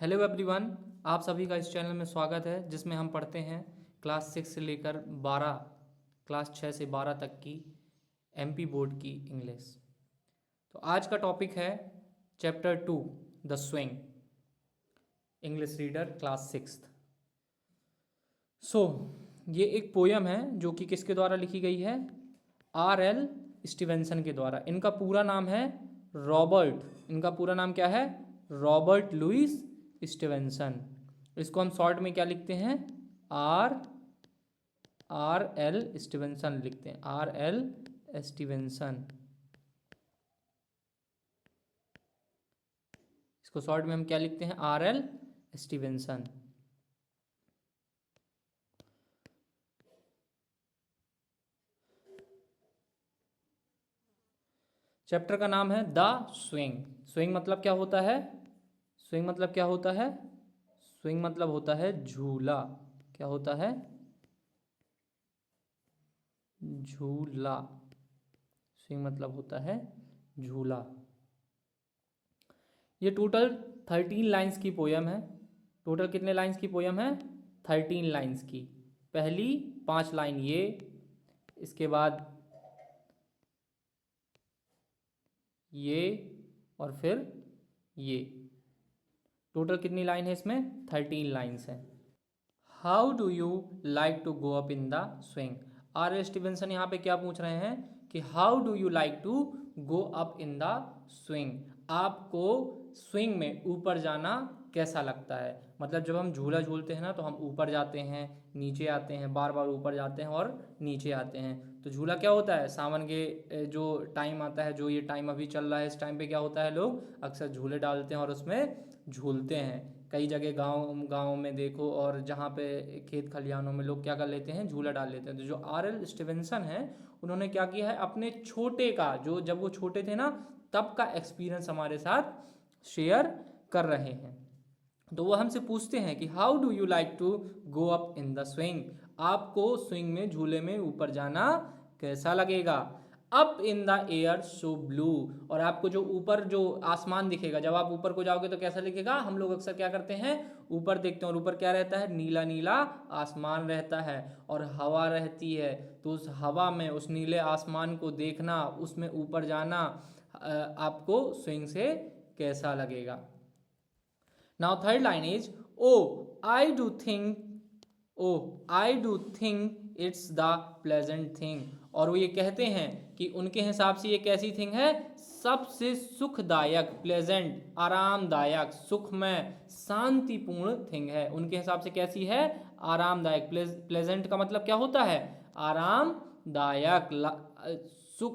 Hello everyone, आप सभी का इस चैनल में स्वागत है जिसमें हम पढ़ते हैं क्लास 6 से लेकर 12 क्लास 6 से 12 तक की एमपी बोर्ड की इंग्लिश। तो आज का टॉपिक है chapter 2 the swing, English reader class 6। ये एक पोयम है जो कि किसके द्वारा लिखी गई है? R.L. स्टीवेंसन के द्वारा। इनका पूरा नाम है इनका पूरा नाम क्या है? Robert Louis Stevenson. इसको हम शॉर्ट में क्या लिखते हैं? R.L. स्टीवेंसन लिखते हैं। R.L. स्टीवेंसन, इसको शॉर्ट में हम क्या लिखते हैं? R.L. स्टीवेंसन। चैप्टर का नाम है द स्विंग। स्विंग मतलब क्या होता है? स्विंग मतलब क्या होता है? स्विंग मतलब होता है झूला। क्या होता है? झूला। स्विंग मतलब होता है झूला। ये टोटल 13 लाइंस की पोयम है। टोटल कितने लाइंस की पोयम है? 13 लाइंस की। पहली 5 लाइन ये, इसके बाद ये, और फिर ये। टोटल कितनी लाइन है इसमें? 13 लाइन्स है। How do you like to go up in the swing? R.L. Stevenson यहाँ पे क्या पूछ रहे हैं कि how do you like to go up in the swing? आपको स्विंग में ऊपर जाना कैसा लगता है? मतलब जब हम झूला झूलते हैं ना तो हम ऊपर जाते हैं, नीचे आते हैं, बार बार ऊपर जाते हैं और नीचे आते हैं। तो झूला क्या होता है? सावन के जो टाइम आता है, जो ये टाइम अभी चल रहा है, इस टाइम पे क्या होता है, लोग अक्सर झूले डालते हैं और उसमें झूलते हैं। कई जगह गांव में देखो, और जहाँ पे खेत खलिहानों में लोग क्या कर लेते हैं? झूला डाल लेते हैं। तो जो R.L. स्टीवेंसन है, उन्होंने क्या किया है, अपने छोटे का, जो जब वो छोटे थे ना तब का एक्सपीरियंस हमारे साथ शेयर कर रहे हैं। तो वो हमसे पूछते हैं कि how do you like to go up in the swing? आपको स्विंग में, झूले में ऊपर जाना कैसा लगेगा? Up in the air so blue. और आपको जो ऊपर जो आसमान दिखेगा, जब आप ऊपर को जाओगे तो कैसा दिखेगा? हम लोग अक्सर क्या करते हैं? ऊपर देखते हैं, और ऊपर क्या रहता है? नीला नीला आसमान रहता है और हवा रहती है। तो उस हवा में, उस नीले आसमान को देखना, उसमें ऊपर जाना आपको स्विंग से कैसा लगेगा? Now third line is, I do think it's the pleasant thing। और वो ये कहते हैं कि उनके हिसाब से ये कैसी थिंग है? सबसे सुखदायक, प्लेजेंट, आरामदायक, सुखमय, शांतिपूर्ण थिंग है। उनके हिसाब से कैसी है? आरामदायक। प्लेजेंट का मतलब क्या होता है? आरामदायक,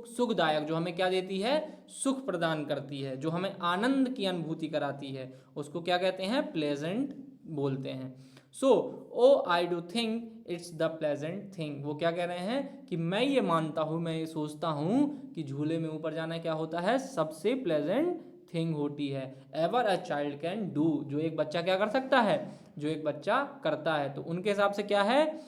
सुखदायक, जो हमें क्या देती है? सुख प्रदान करती है, जो हमें आनंद की अनुभूति कराती है, उसको क्या कहते हैं? प्लेजेंट बोलते हैं। I do think it's the pleasant thing. वो क्या कह रहे हैं कि मैं ये मानता हूँ, मैं ये सोचता हूँ कि झूले में ऊपर जाना क्या होता है? सबसे प्लेजेंट थिंग होती है। Ever a child can do, जो एक बच्चा क्या कर सकता है? जो एक बच्चा करता है। तो उनके हिसाब से क्या है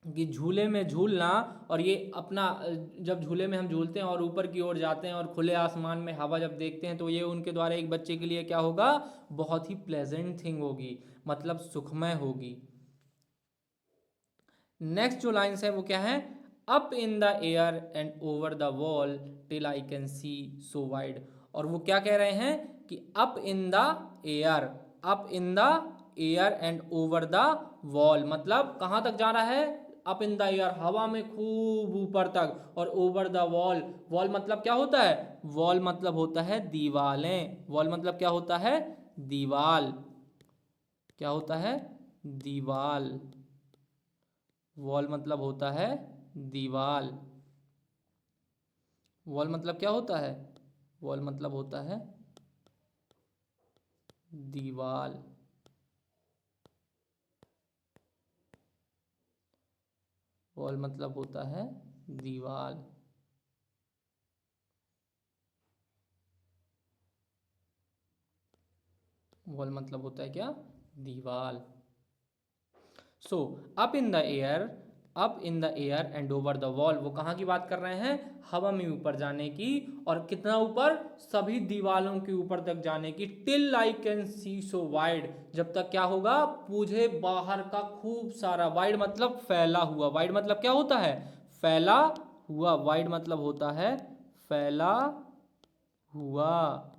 कि झूले में झूलना, और ये अपना, जब झूले में हम झूलते हैं और ऊपर की ओर जाते हैं और खुले आसमान में हवा जब देखते हैं, तो ये उनके द्वारा एक बच्चे के लिए क्या होगा? बहुत ही प्लेजेंट थिंग होगी, मतलब सुखमय होगी। नेक्स्ट जो लाइन्स है वो क्या है? Up in the air and over the wall till I can see so wide. और वो क्या कह रहे हैं कि up in the air, up in the air and over the wall, मतलब कहाँ तक जा रहा है? अप इन द एयर, हवा में खूब ऊपर तक, और ओवर द वॉल, वॉल मतलब क्या होता है? वॉल मतलब होता है दीवालें। वॉल मतलब क्या होता है? दीवाल। क्या होता है? दीवाल। वॉल मतलब होता है दीवाल। वॉल मतलब क्या होता है? वॉल मतलब होता है दीवाल। वॉल मतलब होता है दीवाल। वॉल मतलब होता है क्या? दीवाल। Up in the air up in the air and over the wall, वो कहाँ की बात कर रहे हैं, हवा में ऊपर जाने की, और कितना ऊपर, सभी दीवालों के ऊपर तक जाने की, till I can see so wide, जब तक क्या होगा, मुझे बाहर का खूब सारा, वाइड मतलब फैला हुआ, वाइड मतलब क्या होता है, फैला हुआ, वाइड मतलब होता है फैला हुआ,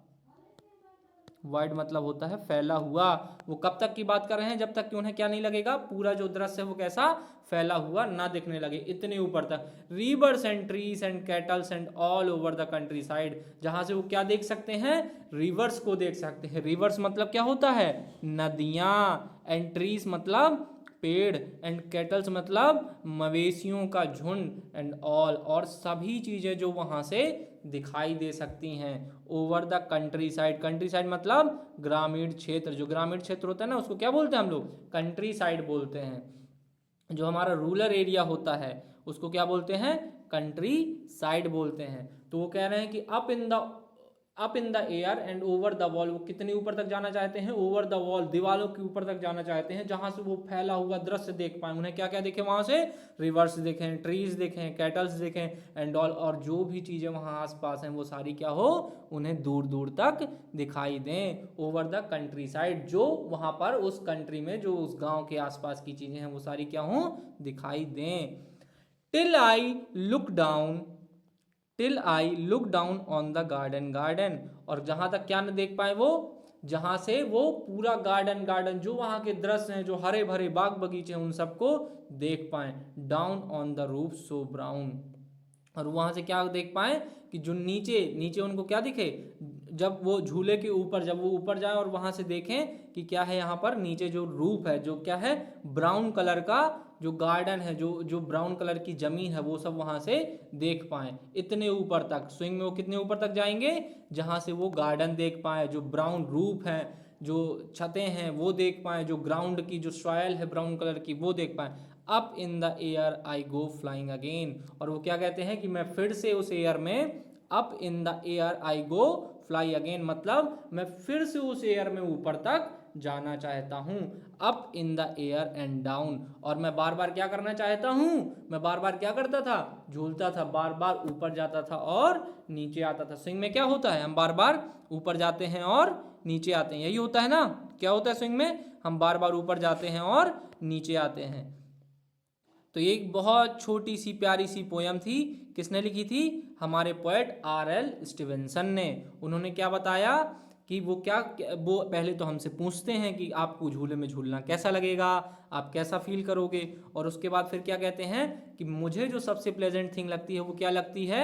वाइड मतलब होता है फैला हुआ। वो कब तक की बात कर रहे हैं, जब तक कि उन्हें क्या नहीं लगेगा, पूरा जो दृश्य है वो कैसा, फैला हुआ ना दिखने लगे, इतने ऊपर तक। Reverse and trees and kettles and all over the country side, जहां से वो क्या देख सकते हैं, रिवर्स को देख सकते हैं। रिवर्स मतलब क्या होता है, नदियां, एंड ट्रीज मतलब पेड़, एंड कैटल्स मतलब मवेशियों का झुंड, एंड ऑल, और सभी चीजें जो वहां से दिखाई दे सकती हैं। Over the country side, country side मतलब ग्रामीण क्षेत्र, जो ग्रामीण क्षेत्र होता है ना उसको क्या बोलते हैं हम लोग, कंट्री साइड बोलते हैं। जो हमारा रूरल एरिया होता है उसको क्या बोलते हैं, कंट्री साइड बोलते हैं। तो वो कह रहे हैं कि up in the air and over the wall, वो कितने ऊपर तक जाना चाहते हैं, ओवर द वॉल, दीवालों के ऊपर तक जाना चाहते हैं, जहां से वो फैला हुआ दृश्य देख पाए। उन्हें क्या क्या देखे वहां से, रिवर्स देखें, ट्रीज देखें, कैटल्स देखें, एंड ऑल, और जो भी चीजें वहां आसपास हैं वो सारी क्या हो, उन्हें दूर दूर तक दिखाई दें। ओवर द कंट्री साइड, जो वहां पर उस कंट्री में, जो उस गांव के आसपास की चीजें हैं वो सारी क्या हो, दिखाई दें। Till I look down, till I look down on the garden, और जहां तक क्या न देख पाए वो, जहां से वो पूरा गार्डन, जो वहां के दृश्य हैं, जो हरे भरे बाग बगीचे हैं, उन सबको देख पाए। Down on the roof so brown, और वहां से क्या देख पाए कि जो नीचे नीचे उनको क्या दिखे, जब वो झूले के ऊपर, जब वो ऊपर जाए और वहां से देखें कि क्या है यहाँ पर नीचे जो रूफ है, जो क्या है, ब्राउन कलर का जो गार्डन है, जो जो ब्राउन कलर की जमीन है, वो सब वहां से देख पाए। इतने ऊपर तक स्विंग में वो कितने ऊपर तक जाएंगे, जहां से वो गार्डन देख पाए, जो ब्राउन रूफ है, जो छतें हैं वो देख पाए, जो ग्राउंड की जो सॉयल है ब्राउन कलर की वो देख पाए। Up in the air I go flying again, और वो क्या कहते हैं कि मैं फिर से उस एयर में, up in the air I go fly again, मतलब मैं फिर से उस एयर में ऊपर तक जाना चाहता हूं। Up in the air and down, और मैं बार बार क्या करना चाहता हूं, मैं बार बार क्या करता था, झूलता था, बार बार ऊपर जाता था और नीचे आता था। स्विंग में क्या होता है, हम बार बार ऊपर जाते हैं और नीचे आते हैं, यही होता है ना, क्या होता है स्विंग में, हम बार बार ऊपर जाते हैं और नीचे आते हैं। तो ये एक बहुत छोटी सी प्यारी सी पोयम थी, किसने लिखी थी, हमारे पोएट आर.एल. स्टीवेंसन ने। उन्होंने क्या बताया कि वो क्या, वो पहले तो हमसे पूछते हैं कि आपको झूले में झूलना कैसा लगेगा, आप कैसा फील करोगे, और उसके बाद फिर क्या कहते हैं कि मुझे जो सबसे प्लेजेंट थिंग लगती है वो क्या लगती है,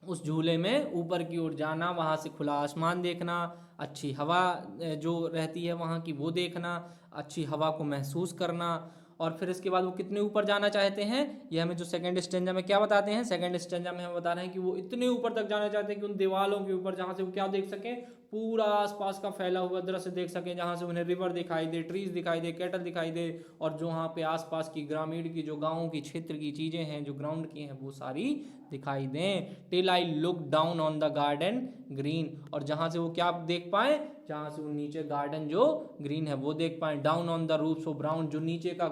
उस झूले में ऊपर की ओर जाना, वहाँ से खुला आसमान देखना, अच्छी हवा जो रहती है वहाँ की वो देखना, अच्छी हवा को महसूस करना। और फिर इसके बाद वो कितने ऊपर जाना चाहते हैं, ये हमें जो सेकंड स्टेंजा में क्या बताते हैं, सेकंड स्टेंजा में हम बता रहे हैं कि वो इतने ऊपर तक जाना चाहते हैं कि उन दीवालों के ऊपर, जहाँ से वो क्या देख सकें, पूरा आसपास का फैला हुआ दृश्य देख सकें, जहाँ से उन्हें रिवर दिखाई दे, ट्रीज दिखाई दे, कैटल दिखाई दे, और जो वहाँ पे आसपास की ग्रामीण की, जो गाँव की क्षेत्र की चीज़ें हैं, जो ग्राउंड की हैं, वो सारी दिखाई दें। Till I look down on the garden green, और जहाँ से वो क्या देख पाए, जहाँ से वो नीचे गार्डन जो ग्रीन है वो देख पाए। Down on the roof so brown, जो नीचे का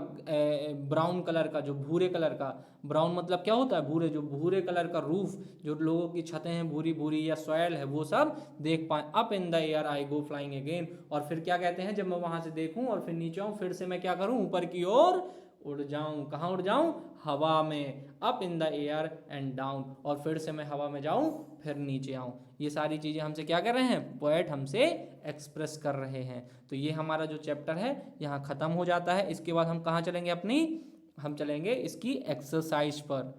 ब्राउन कलर का, जो भूरे कलर का, ब्राउन मतलब क्या होता है, भूरे, जो भूरे कलर का रूफ, जो लोगों की छतें हैं भूरी भूरी या सॉयल है, वो सब देख पाए। Up in the air I go flying again, और फिर क्या कहते हैं, जब मैं वहां से देखूं और फिर नीचे आऊं, फिर से मैं क्या करूं, ऊपर की ओर उड़ जाऊं। कहाँ उड़ जाऊं, हवा में। Up in the air and down, और फिर से मैं हवा में जाऊं, फिर नीचे आऊं। ये सारी चीजें हमसे क्या कर रहे हैं, पोएट हमसे एक्सप्रेस कर रहे हैं। तो ये हमारा जो चैप्टर है यहाँ खत्म हो जाता है। इसके बाद हम कहाँ चलेंगे, हम चलेंगे इसकी एक्सरसाइज पर,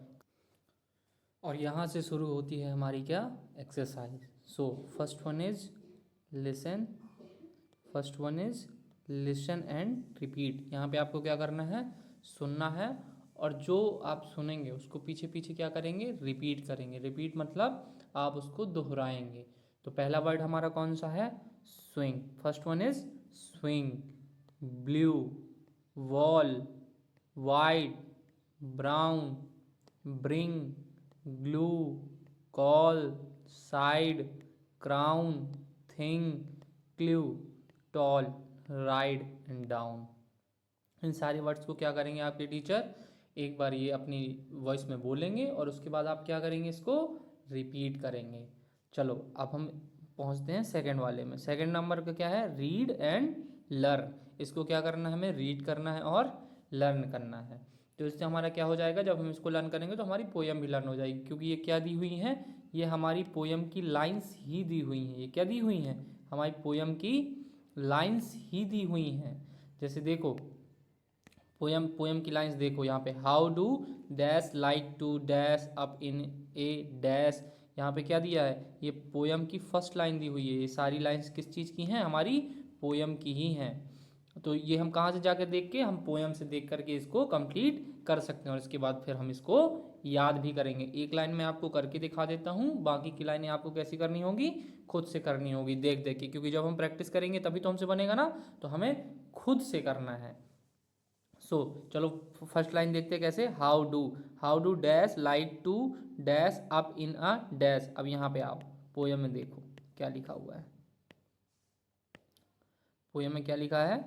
और यहाँ से शुरू होती है हमारी क्या, exercise. So first one is listen, first one is listen and repeat. यहाँ पे आपको क्या करना है, सुनना है, और जो आप सुनेंगे उसको पीछे पीछे क्या करेंगे, रिपीट करेंगे। रिपीट मतलब आप उसको दोहराएंगे। तो पहला वर्ड हमारा कौन सा है, swing. First one is swing, blue, wall, white, brown, bring, glue, call, side, crown, thing, clue, tall, ride and down. इन सारे वर्ड्स को क्या करेंगे आपके टीचर, एक बार ये अपनी वॉइस में बोलेंगे और उसके बाद आप क्या करेंगे, इसको रिपीट करेंगे। चलो अब हम पहुंचते हैं सेकंड वाले में। सेकंड नंबर का क्या है, रीड एंड लर्न। इसको क्या करना है, हमें रीड करना है और लर्न करना है। तो इससे हमारा क्या हो जाएगा, जब हम इसको लर्न करेंगे तो हमारी पोयम भी लर्न हो जाएगी, क्योंकि ये क्या दी हुई है, ये हमारी पोयम की लाइंस ही दी हुई हैं। ये क्या दी हुई हैं, हमारी पोयम की लाइंस ही दी हुई हैं। जैसे देखो पोयम पोयम की लाइंस देखो यहाँ पे, how do dash like to dash up in a dash. यहाँ पे क्या दिया है, ये पोयम की फर्स्ट लाइन दी हुई है। ये सारी लाइंस किस चीज़ की हैं, हमारी पोयम की ही हैं। तो ये हम कहाँ से जाकर देख के, हम पोयम से देख करके इसको कंप्लीट कर सकते हैं और इसके बाद फिर हम इसको याद भी करेंगे। एक लाइन में आपको करके दिखा देता हूँ, बाकी की लाइनें आपको कैसी करनी होगी, खुद से करनी होगी देख देख के, क्योंकि जब हम प्रैक्टिस करेंगे तभी तो हमसे बनेगा ना, तो हमें खुद से करना है। चलो फर्स्ट लाइन देखते हैं कैसे, how do dash light to dash up in a dash. अब यहाँ पे आओ, पोयम में देखो क्या लिखा हुआ है। पोयम में क्या लिखा है,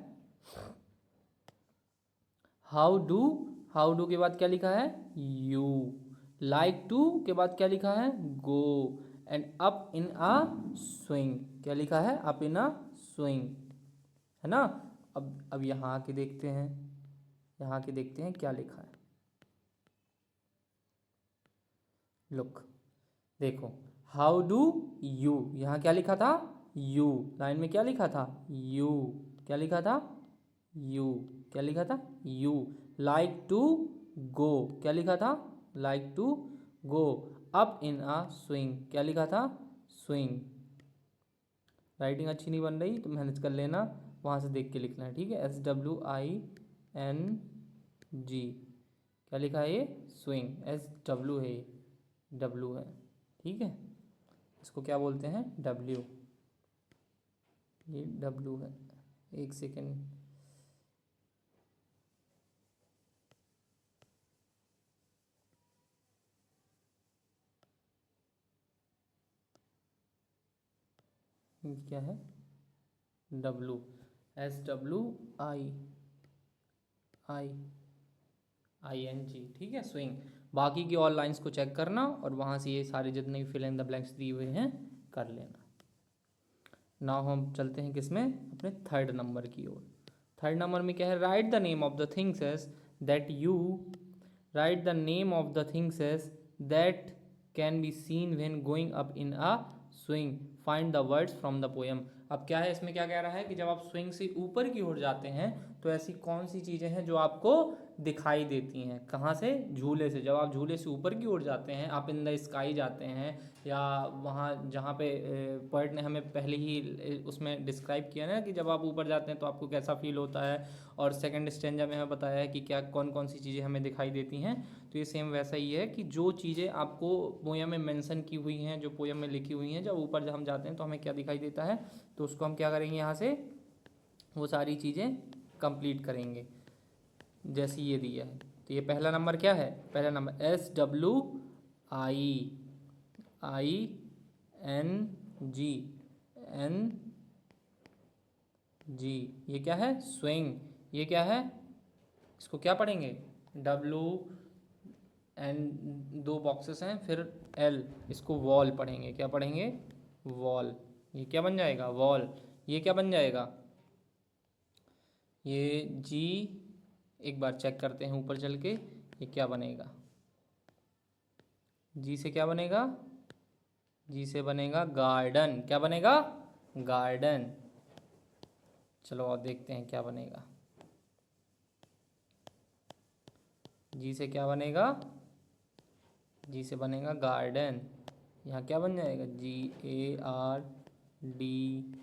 हाउ डू के बाद क्या लिखा है, यू। लाइक टू के बाद क्या लिखा है, go. And up in a swing, क्या लिखा है, अप इन अ स्विंग, है ना। अब यहाँ के देखते हैं, यहाँ के देखते हैं क्या लिखा है। लुक देखो, हाउ डू यू, यहाँ क्या लिखा था, यू। लाइन में क्या लिखा था, यू। क्या लिखा था, यू। क्या लिखा था, यू। लाइक टू गो, क्या लिखा था, like to go. Up in a swing, क्या लिखा था, स्विंग। राइटिंग अच्छी नहीं बन रही तो मेहनत कर लेना, वहाँ से देख के लिखना है, ठीक है। SWING, क्या लिखा है ये, स्विंग। SW है, डब्लू है, ठीक है। इसको क्या बोलते हैं, डब्ल्यू, ये डब्लू है। एक सेकेंड, क्या है, डब्लू, SWI आई ING, ठीक है, स्विंग। बाकी की और लाइंस को चेक करना और वहाँ से ये सारे जितने भी फिल इन द ब्लैंक्स दिए हुए हैं कर लेना। नाउ हम चलते हैं किसमें, अपने थर्ड नंबर की ओर। थर्ड नंबर में क्या है, write the name of the things as that you, write the name of the things as that can be seen when going up in a swing, find the words from the poem. अब क्या है, इसमें क्या कह रहा है कि जब आप स्विंग से ऊपर की ओर जाते हैं तो ऐसी कौन सी चीज़ें हैं जो आपको दिखाई देती हैं, कहाँ से, झूले से। जब आप झूले से ऊपर की ओर जाते हैं, आप इन द स्काई जाते हैं, या वहाँ जहाँ पे पोएट ने हमें पहले ही उसमें डिस्क्राइब किया ना कि जब आप ऊपर जाते हैं तो आपको कैसा फील होता है, और सेकंड स्टेंजा में हमें बताया है कि क्या कौन कौन सी चीज़ें हमें दिखाई देती हैं। तो ये सेम वैसा ही है कि जो चीज़ें आपको पोयम में मेंशन की हुई हैं, जो पोयम में लिखी हुई हैं, जब ऊपर जब हम जाते हैं तो हमें क्या दिखाई देता है, तो उसको हम क्या करेंगे, यहाँ से वो सारी चीज़ें कंप्लीट करेंगे जैसे ये दिया है। तो ये पहला नंबर क्या है, पहला नंबर SWING, ये क्या है, स्विंग। ये क्या है, इसको क्या पढ़ेंगे, W, एंड दो बॉक्सेस हैं, फिर L, इसको वॉल पढ़ेंगे। क्या पढ़ेंगे, वॉल। ये क्या बन जाएगा, वॉल। ये क्या बन जाएगा, ये G, एक बार चेक करते हैं ऊपर चल के, ये क्या बनेगा, G से क्या बनेगा, G से बनेगा गार्डन। क्या बनेगा, गार्डन। चलो और देखते हैं क्या बनेगा, G से क्या बनेगा, G से बनेगा गार्डन। यहाँ क्या बन जाएगा, GARDEN,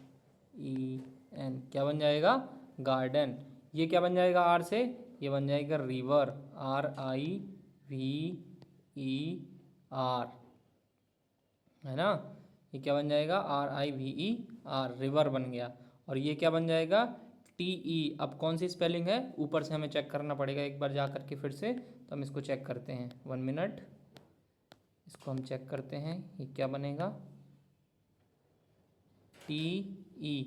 क्या बन जाएगा, गार्डन। ये क्या बन जाएगा, R से, ये बन जाएगा रिवर, RIVER, है ना। ये क्या बन जाएगा, RIVER, रिवर बन गया। और ये क्या बन जाएगा, TE। अब कौन सी स्पेलिंग है, ऊपर से हमें चेक करना पड़ेगा एक बार जा करके फिर से, तो हम इसको चेक करते हैं, 1 मिनट, इसको हम चेक करते हैं। ये क्या बनेगा, TE,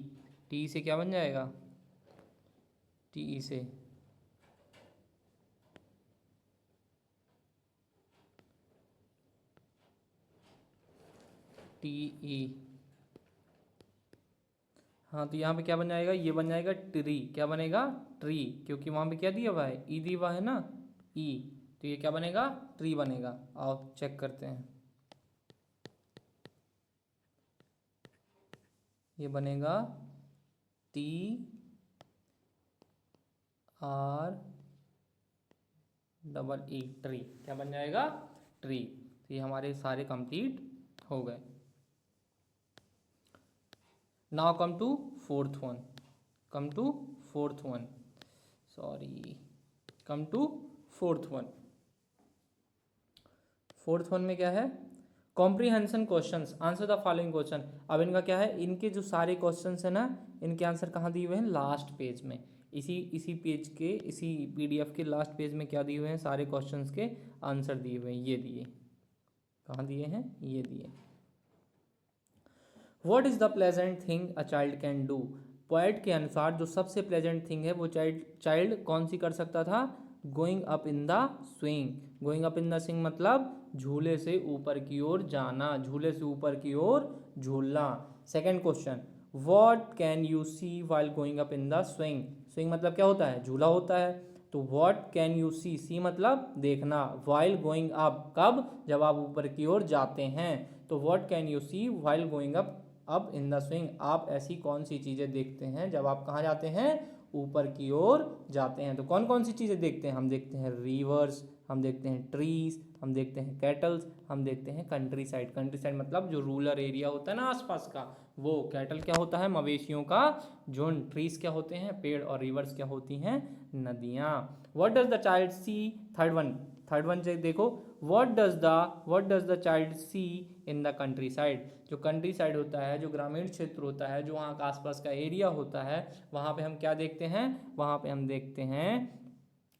TE से क्या बन जाएगा, TE से TE। हाँ, तो यहाँ पे क्या बन जाएगा, ये बन जाएगा ट्री। क्या बनेगा, ट्री, क्योंकि वहाँ पे क्या दिया हुआ है, ई दिया हुआ है ना, ई, तो ये क्या बनेगा, ट्री बनेगा। आओ चेक करते हैं, ये बनेगा TREE। ट्री, क्या बन जाएगा, ट्री। तो ये हमारे सारे कंप्लीट हो गए। Now come to fourth one, come to fourth one, sorry, come to fourth one. Fourth one में क्या है, comprehension questions, answer the following question. अब इनका क्या है, इनके जो सारे क्वेश्चंस है ना, इनके आंसर कहाँ दिए हुए हैं, लास्ट पेज में। इसी पेज के, इसी PDF के लास्ट पेज में क्या दिए हुए हैं, सारे क्वेश्चंस के आंसर दिए हुए हैं। ये दिए, कहाँ दिए हैं, ये दिए। What is the pleasant thing a child can do. Poet के अनुसार जो सबसे प्लेजेंट थिंग है वो चाइल्ड कौन सी कर सकता था, going up in the swing. Going up in the swing मतलब झूले से ऊपर की ओर जाना, झूले से ऊपर की ओर झूलना। Second question, what can you see while going up in the swing. Swing मतलब क्या होता है, झूला होता है। तो what can you see, see मतलब देखना, व्हाइल गोइंग अप कब, जब आप ऊपर की ओर जाते हैं। तो what can you see while going up in the swing, आप ऐसी कौन सी चीज़ें देखते हैं जब आप कहाँ जाते हैं, ऊपर की ओर जाते हैं। तो कौन कौन सी चीज़ें देखते हैं, हम देखते हैं रिवर्स, हम देखते हैं ट्रीज, हम देखते हैं कैटल्स, हम देखते हैं कंट्री साइड। कंट्री साइड मतलब जो रूरल एरिया होता है ना आसपास का, वो। कैटल क्या होता है, मवेशियों का झुंड। ट्रीज क्या होते हैं, पेड़। और रिवर्स क्या होती हैं, नदियाँ। What does the child see, third one से देखो, what does the child see in the countryside. जो कंट्री साइड होता है, जो ग्रामीण क्षेत्र होता है, जो वहाँ का आसपास का एरिया होता है, वहाँ पे हम क्या देखते हैं, वहाँ पे हम देखते हैं,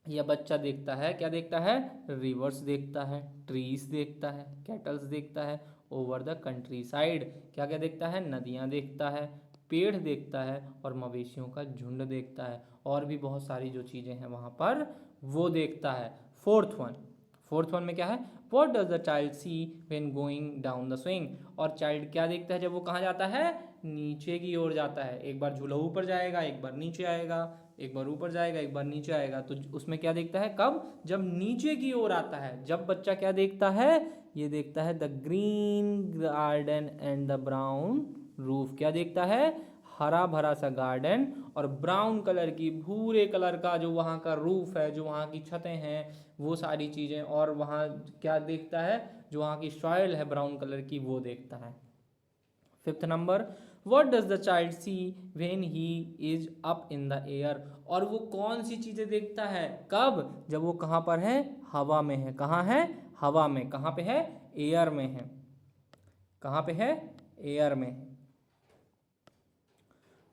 यह बच्चा देखता है, क्या देखता है, रिवर्स देखता है, ट्रीज देखता है, कैटल्स देखता है। ओवर द कंट्री साइड क्या क्या देखता है, नदियाँ देखता है, पेड़ देखता है, और मवेशियों का झुंड देखता है, और भी बहुत सारी जो चीज़ें हैं वहाँ पर वो देखता है। फोर्थ वन में क्या है, what does the child see when going down the swing. और चाइल्ड क्या देखता है जब वो कहाँ जाता है, नीचे की ओर जाता है। एक बार झूला ऊपर जाएगा, एक बार नीचे आएगा, एक बार ऊपर जाएगा, एक बार नीचे आएगा। तो उसमें क्या देखता है, कब, जब नीचे की ओर आता है। जब बच्चा क्या देखता है, ये देखता है the green garden and the brown roof. क्या देखता है, हरा भरा सा गार्डन और ब्राउन कलर की, भूरे कलर का जो वहाँ का रूफ है, जो वहाँ की छतें हैं, वो सारी चीज़ें। और वहाँ क्या देखता है, जो वहाँ की सॉइल है ब्राउन कलर की, वो देखता है। Fifth number, what does the child see when he is up in the air. और वो कौन सी चीज़ें देखता है, कब, जब वो कहाँ पर है, हवा में है। कहाँ है, हवा में। कहाँ पे है, एयर में है। कहाँ पे है, एयर में है।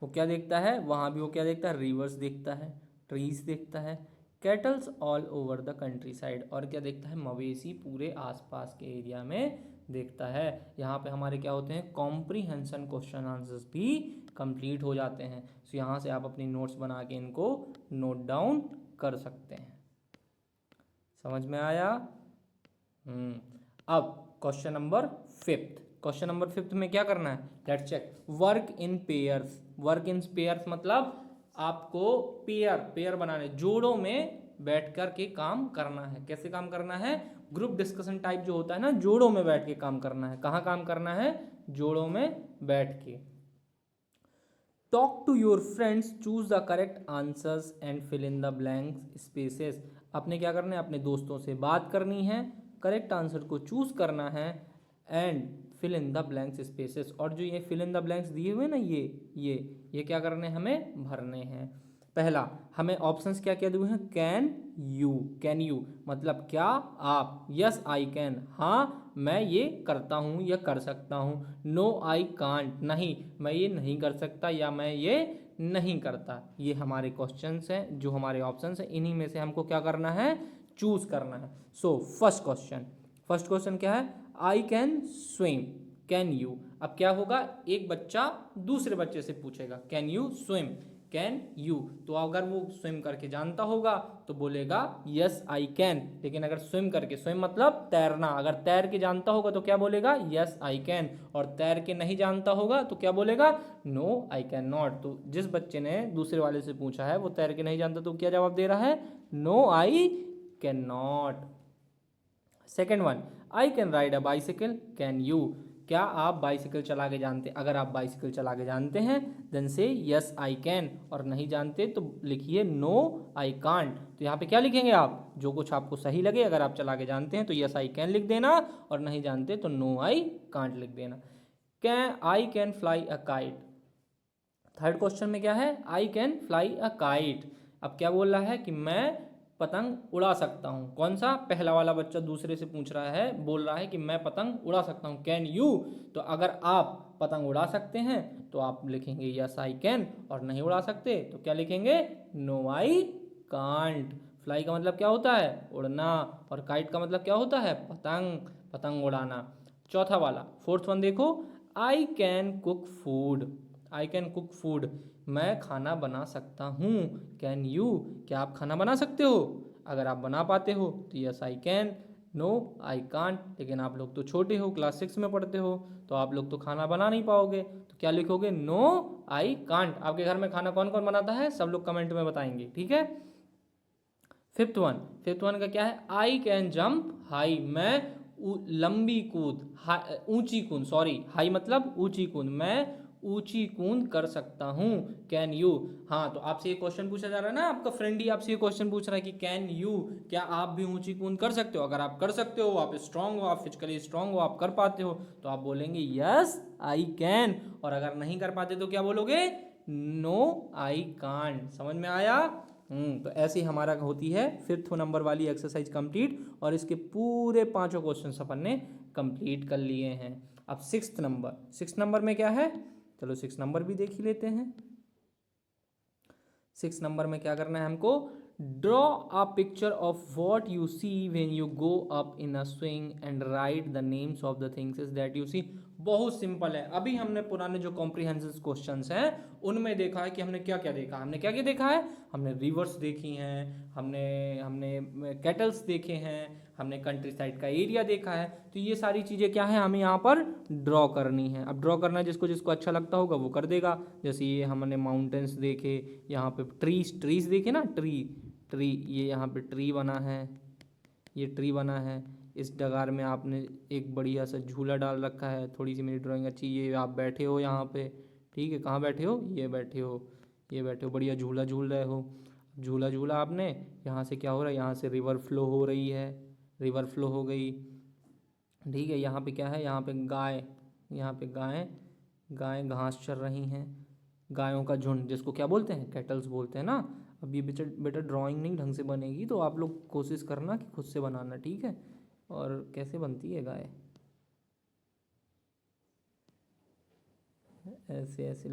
वो क्या देखता है, वहाँ भी वो क्या देखता है, रिवर्स देखता है, ट्रीज देखता है, kettles all over the country side. और क्या देखता है, मवेशी पूरे आसपास के एरिया में देखता है। यहाँ पे हमारे क्या होते हैं, कॉम्प्रीहेंशन क्वेश्चन आंसर्स भी कंप्लीट हो जाते हैं। सो यहाँ से आप अपनी नोट्स बना के इनको नोट डाउन कर सकते हैं। समझ में आया। अब क्वेश्चन नंबर फिफ्थ में क्या करना है, let's check. Work in pairs. Work in pairs मतलब आपको पेयर बनाने, जोड़ों में बैठ कर के काम करना है। कैसे काम करना है, ग्रुप डिस्कशन टाइप जो होता है ना, जोड़ों में बैठ के काम करना है। कहाँ काम करना है, जोड़ों में बैठ के। Talk to your friends, choose the correct answers and fill in the blank spaces. आपने क्या करना है, अपने दोस्तों से बात करनी है, करेक्ट आंसर को चूज करना है, and fill in the blanks spaces. और जो ये फिल इन द ब्लैंक्स दिए हुए ना, ये क्या करने हैं, हमें भरने हैं। पहला, हमें ऑप्शंस क्या क्या दिए हैं, कैन यू मतलब क्या आप, यस आई कैन हाँ मैं ये करता हूँ या कर सकता हूँ, नो आई कांट नहीं मैं ये नहीं कर सकता या मैं ये नहीं करता। ये हमारे क्वेश्चंस हैं, जो हमारे ऑप्शंस हैं, इन्हीं में से हमको क्या करना है, चूज करना है। सो फर्स्ट क्वेश्चन क्या है, I can swim, can you. अब क्या होगा, एक बच्चा दूसरे बच्चे से पूछेगा can you swim, can you. तो अगर वो स्विम करके जानता होगा तो बोलेगा यस आई कैन। लेकिन अगर स्विम करके, स्विम मतलब तैरना, अगर तैर के जानता होगा तो क्या बोलेगा यस आई कैन। और तैर के नहीं जानता होगा तो क्या बोलेगा नो आई कैन नॉट। तो जिस बच्चे ने दूसरे वाले से पूछा है वो तैर के नहीं जानता तो क्या जवाब दे रहा है no I cannot. Second one, I can ride a bicycle can you. क्या आप बाइसिकल चला के जानते, अगर आप बाइसिकल चला के जानते हैं देन से यस आई कैन, और नहीं जानते तो लिखिए नो आई कांट। तो यहाँ पे क्या लिखेंगे आप, जो कुछ आपको सही लगे, अगर आप चला के जानते हैं तो यस आई कैन लिख देना, और नहीं जानते तो नो आई कांट लिख देना। Can I can fly a kite. Third question में क्या है I can fly a kite. अब क्या बोल रहा है कि मैं पतंग उड़ा सकता हूँ। कौन सा, पहला वाला बच्चा दूसरे से पूछ रहा है, बोल रहा है कि मैं पतंग उड़ा सकता हूँ कैन यू। तो अगर आप पतंग उड़ा सकते हैं तो आप लिखेंगे यस आई कैन, और नहीं उड़ा सकते तो क्या लिखेंगे नो आई कांट। फ्लाई का मतलब क्या होता है उड़ना, और काइट का मतलब क्या होता है पतंग, पतंग उड़ाना। चौथा वाला, फोर्थ वन देखो, I can cook food. I can cook food, मैं खाना बना सकता हूँ। कैन यू, क्या आप खाना बना सकते हो, अगर आप बना पाते हो तो yes I can, no I can't. लेकिन आप लोग तो छोटे हो, क्लास 6 में पढ़ते हो, तो आप लोग तो खाना बना नहीं पाओगे, तो क्या लिखोगे नो आई कांट। आपके घर में खाना कौन कौन बनाता है, सब लोग कमेंट में बताएंगे, ठीक है। फिफ्थ वन, फिफ्थ वन का क्या है, आई कैन जंप हाई, मैं लंबी कूद, ऊंची कूद, सॉरी हाई मतलब ऊंची कूद, मैं ऊंची कूद कर सकता हूँ। कैन यू, हाँ तो आपसे ये क्वेश्चन पूछा जा रहा है ना, आपका फ्रेंड ही आपसे ये क्वेश्चन पूछ रहा है कि कैन यू, क्या आप भी ऊंची कूद कर सकते हो। अगर आप कर सकते हो, आप स्ट्रांग हो, आप फिजिकली स्ट्रांग हो, आप कर पाते हो, तो आप बोलेंगे यस आई कैन। और अगर नहीं कर पाते तो क्या बोलोगे नो आई कांट। समझ में आया। तो ऐसे ही हमारा होती है फिफ्थ नंबर वाली एक्सरसाइज कंप्लीट, और इसके पूरे पांचों क्वेश्चन अपन ने कंप्लीट कर लिए हैं। अब सिक्स्थ नंबर, सिक्स नंबर में क्या है, चलो सिक्स नंबर भी देख ही लेते हैं। सिक्स नंबर में क्या करना है हमको, draw a picture of what you see when you go up in a swing and write the names of the things that you see. बहुत सिंपल है। अभी हमने पुराने जो कॉम्प्रिहेंसिव क्वेश्चंस हैं उनमें देखा है कि हमने क्या क्या देखा, हमने क्या क्या देखा है, हमने रिवर्स देखी हैं, हमने हमने कैटल्स देखे हैं, हमने कंट्री साइड का एरिया देखा है। तो ये सारी चीज़ें क्या है हमें यहाँ पर ड्रॉ करनी है। अब ड्रॉ करना जिसको जिसको अच्छा लगता होगा वो कर देगा। जैसे ये हमने माउंटेन्स देखे, यहाँ पे ट्रीज देखे ना, ट्री ये यहाँ पे ट्री बना है, ये ट्री बना है। इस डगार में आपने एक बढ़िया सा झूला डाल रखा है, थोड़ी सी मेरी ड्राइंग अच्छी, ये आप बैठे हो यहाँ पे, ठीक है, कहाँ बैठे हो, ये बैठे हो, ये बैठे हो, बढ़िया झूला झूल रहे हो। झूला झूला आपने, यहाँ से क्या हो रहा है, यहाँ से रिवर फ्लो हो रही है, रिवर फ्लो हो गई, ठीक है। यहाँ पे क्या है, यहाँ पे गाय, यहाँ पे गाय गाय घास चर रही हैं, गायों का झुंड जिसको क्या बोलते हैं कैटल्स बोलते हैं ना। अब ये बेटा बेटा ड्राइंग नहीं ढंग से बनेगी तो आप लोग कोशिश करना कि खुद से बनाना, ठीक है। और कैसे बनती है गाय, ऐसे ऐसे,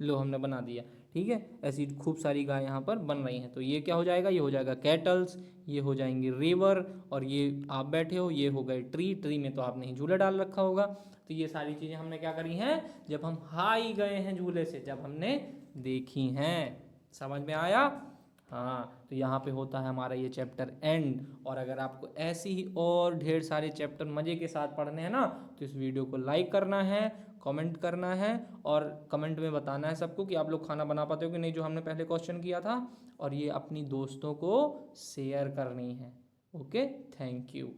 लो हमने बना दिया, ठीक है। ऐसी खूब सारी गाय यहाँ पर बन रही हैं। तो ये क्या हो जाएगा, ये हो जाएगा कैटल्स, ये हो जाएंगी रिवर, और ये आप बैठे हो ये हो गए ट्री, ट्री में तो आपने झूला डाल रखा होगा। तो ये सारी चीज़ें हमने क्या करी हैं जब हम हाई गए हैं झूले से, जब हमने देखी हैं। समझ में आया। हाँ, तो यहाँ पे होता है हमारा ये चैप्टर एंड। और अगर आपको ऐसी ही और ढेर सारे चैप्टर मज़े के साथ पढ़ने हैं ना, तो इस वीडियो को लाइक करना है, कमेंट करना है, और कमेंट में बताना है सबको कि आप लोग खाना बना पाते हो कि नहीं, जो हमने पहले क्वेश्चन किया था। और ये अपनी दोस्तों को शेयर करनी है। Okay, thank you.